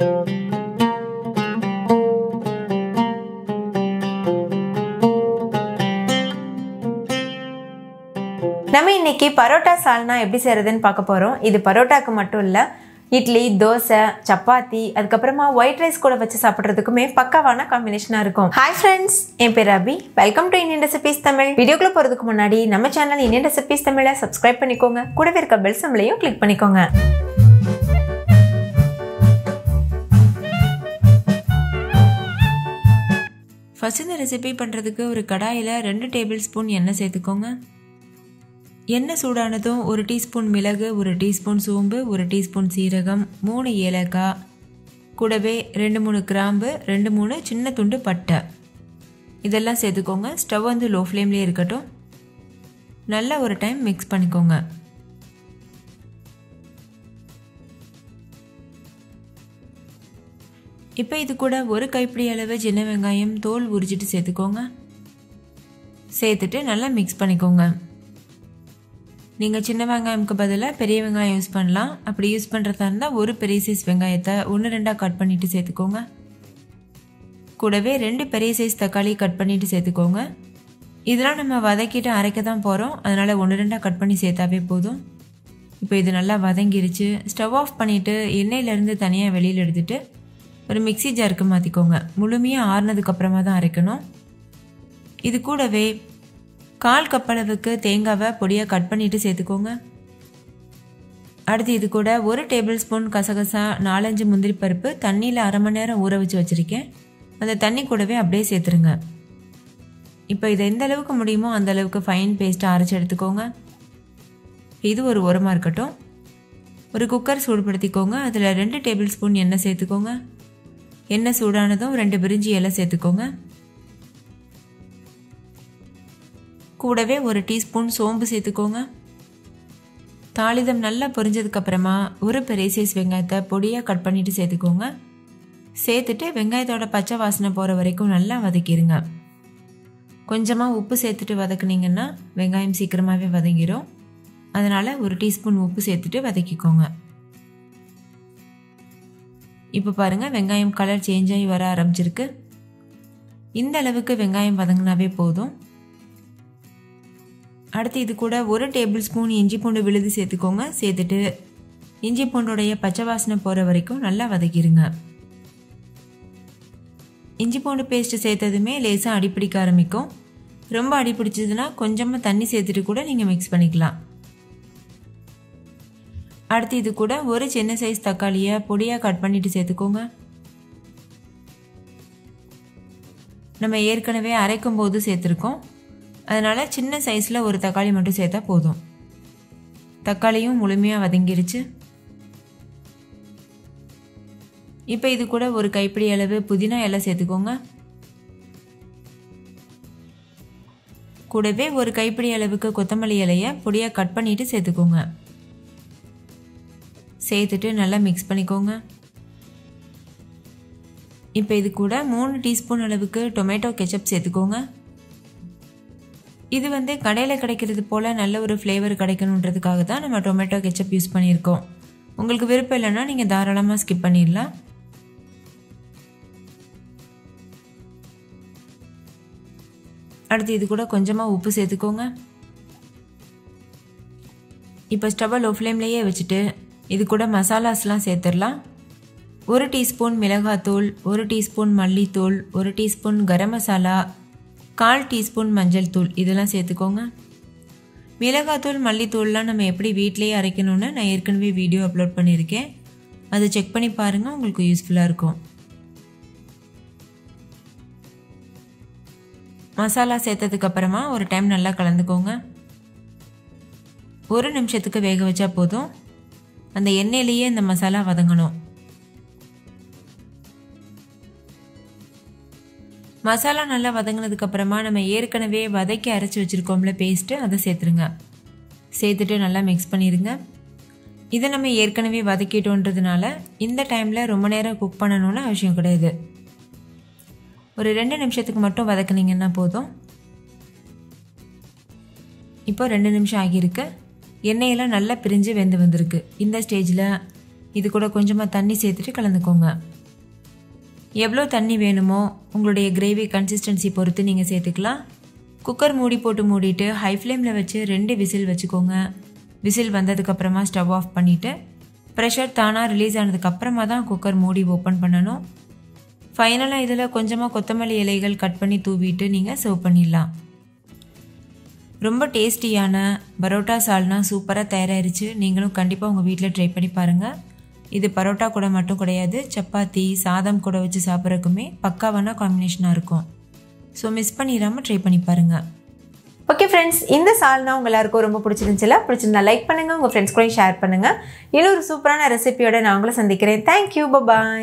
நம்ம இன்னைக்கு பரோட்டா சால்னா எப்படி செய்யறதுன்னு பார்க்க போறோம். இது பரோட்டாக்கு மட்டும் இல்ல, இட்லி, தோசை, சப்பாத்தி, அதுக்கப்புறமா ஒயிட் ரைஸ் கூட வச்சு சாப்பிட்றதுக்குமே பக்காவான காம்பினேஷனா இருக்கும். ஹாய் ஃப்ரெண்ட்ஸ், என் பேர் Abhi. Welcome to Indian recipes Tamil. வீடியோக்குள்ள போறதுக்கு முன்னாடி நம்ம சேனல் இந்தியன் ரெசிபீஸ் தமிழை சப்ஸ்கிரைப் பண்ணிக்கோங்க. கூடவே இருக்க பெல் சிம்பலையும் கிளிக் பண்ணிக்கோங்க. ஃபர்ஸ்ட் இந்த ரெசிபி பண்றதுக்கு ஒரு கடாயில 2 டேபிள் ஸ்பூன் எண்ணெய் சேர்த்துக்கோங்க. எண்ணெய் சூடானதும் 1 டீஸ்பூன் மிளகு, 1 டீஸ்பூன் சோம்பு, 1 டீஸ்பூன் சீரகம், 3 ஏலக்காய், கூடவே 2-3 கிராம்பு, 2-3 சின்ன துண்டு பட்டை இதெல்லாம் சேர்த்துக்கோங்க. ஸ்டவ் வந்து லோ ஃப்ளேம்லேயே இருக்கட்டும். நல்லா ஒரு டைம் மிக்ஸ் பண்ணிக்கோங்க. இப்போ இது கூட ஒரு கைப்பிடி அளவு சின்ன வெங்காயம் தோல் உரிச்சிட்டு சேர்த்துக்கோங்க. சேர்த்துட்டு நல்லா மிக்ஸ் பண்ணிக்கோங்க. நீங்கள் சின்ன வெங்காயமுக்கு பதிலாக பெரிய வெங்காயம் யூஸ் பண்ணலாம். அப்படி யூஸ் பண்ணுறதா இருந்தால் ஒரு பெரிய சைஸ் வெங்காயத்தை 1-2 கட் பண்ணிவிட்டு சேர்த்துக்கோங்க. கூடவே 2 பெரிய சைஸ் தக்காளி கட் பண்ணிவிட்டு சேர்த்துக்கோங்க. இதெல்லாம் நம்ம வதக்கிட்டு அரைக்க தான் போகிறோம், அதனால் 1-2 கட் பண்ணி சேர்த்தாவே போதும். இப்போ இது நல்லா வதங்கிருச்சு. ஸ்டவ் ஆஃப் பண்ணிவிட்டு எண்ணெயிலேருந்து தனியாக வெளியில் எடுத்துகிட்டு ஒரு மிக்சி ஜாருக்கு மாற்றிக்கோங்க. முழுமையாக ஆறுனதுக்கப்புறமா தான் அரைக்கணும். இது கூடவே 1/4 கப் அளவுக்கு தேங்காவை பொடியாக கட் பண்ணிவிட்டு சேர்த்துக்கோங்க. அடுத்து இது கூட 1 டேபிள் ஸ்பூன் கசகசா, 4-5 முந்திரி பருப்பு தண்ணியில் 1/2 மணி நேரம் ஊற வச்சு வச்சுருக்கேன். அந்த தண்ணி கூடவே அப்படியே சேர்த்துருங்க. இப்போ இதை எந்த அளவுக்கு முடியுமோ அந்த அளவுக்கு ஃபைன் பேஸ்ட்டாக அரைச்சி எடுத்துக்கோங்க. இது ஒரு ஓரமாக இருக்கட்டும். ஒரு குக்கர் சூடுபடுத்திக்கோங்க. அதில் 2 டேபிள் ஸ்பூன் எண்ணெய் சேர்த்துக்கோங்க. எண்ணெய் சூடானதும் 2 பிரிஞ்சி இலை சேர்த்துக்கோங்க. கூடவே 1 டீஸ்பூன் சோம்பு சேர்த்துக்கோங்க. தாளிதம் நல்லா பொரிஞ்சதுக்கப்புறமா 1 பெரிய சைஸ் வெங்காயத்தை பொடியாக கட் பண்ணிவிட்டு சேர்த்துக்கோங்க. சேர்த்துட்டு வெங்காயத்தோட பச்சை வாசனை போகிற வரைக்கும் நல்லா வதக்கிடுங்க. கொஞ்சமாக உப்பு சேர்த்துட்டு வதக்குனீங்கன்னா வெங்காயம் சீக்கிரமாகவே வதங்கிடும். அதனால் 1 டீஸ்பூன் உப்பு சேர்த்துட்டு வதக்கிக்கோங்க. இப்போ பாருங்கள், வெங்காயம் கலர் சேஞ்ச் ஆகி வர ஆரம்பிச்சிருக்கு. இந்த அளவுக்கு வெங்காயம் வதங்கினாவே போதும். அடுத்து இது கூட 1 டேபிள் ஸ்பூன் இஞ்சி பூண்டு விழுது சேர்த்துக்கோங்க. சேர்த்துட்டு இஞ்சி பூண்டோடைய பச்சை வாசனை போகிற வரைக்கும் நல்லா வதக்கிடுங்க. இஞ்சி பூண்டு பேஸ்ட்டு சேர்த்ததுமே லேசாக அடிப்பிடிக்க ஆரம்பிக்கும். ரொம்ப அடிப்பிடிச்சதுன்னா கொஞ்சமாக தண்ணி சேர்த்துட்டு கூட நீங்கள் மிக்ஸ் பண்ணிக்கலாம். அடுத்து இது கூட 1 சின்ன சைஸ் தக்காளியை பொடியாக கட் பண்ணிவிட்டு சேர்த்துக்கோங்க. நம்ம ஏற்கனவே அரைக்கும் போது சேர்த்துருக்கோம், அதனால் சின்ன சைஸில் ஒரு தக்காளி மட்டும் சேர்த்தா போதும். தக்காளியும் முழுமையாக வதங்கிருச்சு. இப்போ இது கூட 1 கைப்பிடி அளவு புதினா இலை சேர்த்துக்கோங்க. கூடவே 1 கைப்பிடி அளவுக்கு கொத்தமல்லி இலையை பொடியாக கட் பண்ணிவிட்டு சேர்த்துக்கோங்க. சேர்த்துட்டு நல்லா மிக்ஸ் பண்ணிக்கோங்க. இப்போ இது கூட 3 டீஸ்பூன் அளவுக்கு டொமேட்டோ கெச்சப் சேர்த்துக்கோங்க. இது வந்து கடையில் கிடைக்கிறது போல் நல்ல ஒரு ஃப்ளேவர் கிடைக்கணுன்றதுக்காக தான் நம்ம டொமேட்டோ கெச்சப் யூஸ் பண்ணியிருக்கோம். உங்களுக்கு விருப்பம் இல்லைன்னா நீங்கள் தாராளமாக ஸ்கிப் பண்ணிடலாம். அடுத்து இது கூட கொஞ்சமாக உப்பு சேர்த்துக்கோங்க. இப்போ ஸ்டவ்வை லோ ஃப்ளேம்லேயே வச்சுட்டு இது கூட மசாலாஸ்லாம் சேர்த்துடலாம். 1 டீஸ்பூன் மிளகாத்தூள், 1 டீஸ்பூன் மல்லித்தூள், 1 டீஸ்பூன் கரம் மசாலா, 1/4 டீஸ்பூன் மஞ்சள் தூள் இதெல்லாம் சேர்த்துக்கோங்க. மிளகாத்தூள் மல்லித்தூள்லாம் நம்ம எப்படி வீட்டிலேயே அரைக்கணும்னு நான் ஏற்கனவே வீடியோ அப்லோட் பண்ணியிருக்கேன். அதை செக் பண்ணி பாருங்கள், உங்களுக்கு யூஸ்ஃபுல்லாக இருக்கும். மசாலா சேர்த்ததுக்கப்புறமா ஒரு டைம் நல்லா கலந்துக்கோங்க. 1 நிமிஷத்துக்கு வேக வச்சா போதும். அந்த எண்ணெயிலேயே இந்த மசாலா வதங்கணும். மசாலா நல்லா வதங்கினதுக்கப்புறமா நம்ம ஏற்கனவே வதக்கி அரைச்சி வச்சுருக்கோம்ல பேஸ்ட்டு, அதை சேர்த்துருங்க. சேர்த்துட்டு நல்லா மிக்ஸ் பண்ணிடுங்க. இதை நம்ம ஏற்கனவே வதக்கிட்டோன்றதுனால இந்த டைமில் ரொம்ப நேரம் குக் பண்ணணும்னு அவசியம் கிடையாது. ஒரு 2 நிமிஷத்துக்கு மட்டும் வதக்குனீங்கன்னா போதும். இப்போ 2 நிமிஷம் ஆகியிருக்கு. எண்ணெயெல்லாம் நல்லா பிரிஞ்சு வெந்து வந்திருக்கு. இந்த ஸ்டேஜில் இது கூட கொஞ்சமாக தண்ணி சேர்த்துட்டு கலந்துக்கோங்க. எவ்வளோ தண்ணி வேணுமோ உங்களுடைய கிரேவி கன்சிஸ்டன்சி பொறுத்து நீங்கள் சேர்த்துக்கலாம். குக்கர் மூடி போட்டு மூடிட்டு ஹை ஃப்ளேமில் வச்சு 2 விசில் வச்சுக்கோங்க. விசில் வந்ததுக்கப்புறமா ஸ்டவ் ஆஃப் பண்ணிவிட்டு ப்ரெஷர் தானாக ரிலீஸ் ஆனதுக்கப்புறமா தான் குக்கர் மூடி ஓப்பன் பண்ணணும். ஃபைனலாக இதில் கொஞ்சமாக கொத்தமல்லி இலைகள் கட் பண்ணி தூவிட்டு நீங்கள் சர்வ் பண்ணிடலாம். ரொம்ப டேஸ்டியான பரோட்டா சால்னா சூப்பராக தயாராகிருச்சு. நீங்களும் கண்டிப்பாக உங்கள் வீட்டில் ட்ரை பண்ணி பாருங்கள். இது பரோட்டா கூட மட்டும் கிடையாது, சப்பாத்தி சாதம் கூட வச்சு சாப்பிட்றதுக்குமே பக்காவான காம்பினேஷனாக இருக்கும். ஸோ மிஸ் பண்ணிடாமல் ட்ரை பண்ணி பாருங்கள். ஓகே ஃப்ரெண்ட்ஸ், இந்த சால்னா உங்கள் எல்லாருக்கும் ரொம்ப பிடிச்சிருந்துச்சுல? பிடிச்சிருந்தா லைக் பண்ணுங்கள், உங்கள் ஃப்ரெண்ட்ஸ் கூட ஷேர் பண்ணுங்கள். இன்னொரு சூப்பரான ரெசிபியோட நான் உங்களை சந்திக்கிறேன். தேங்க்யூ, பாய்.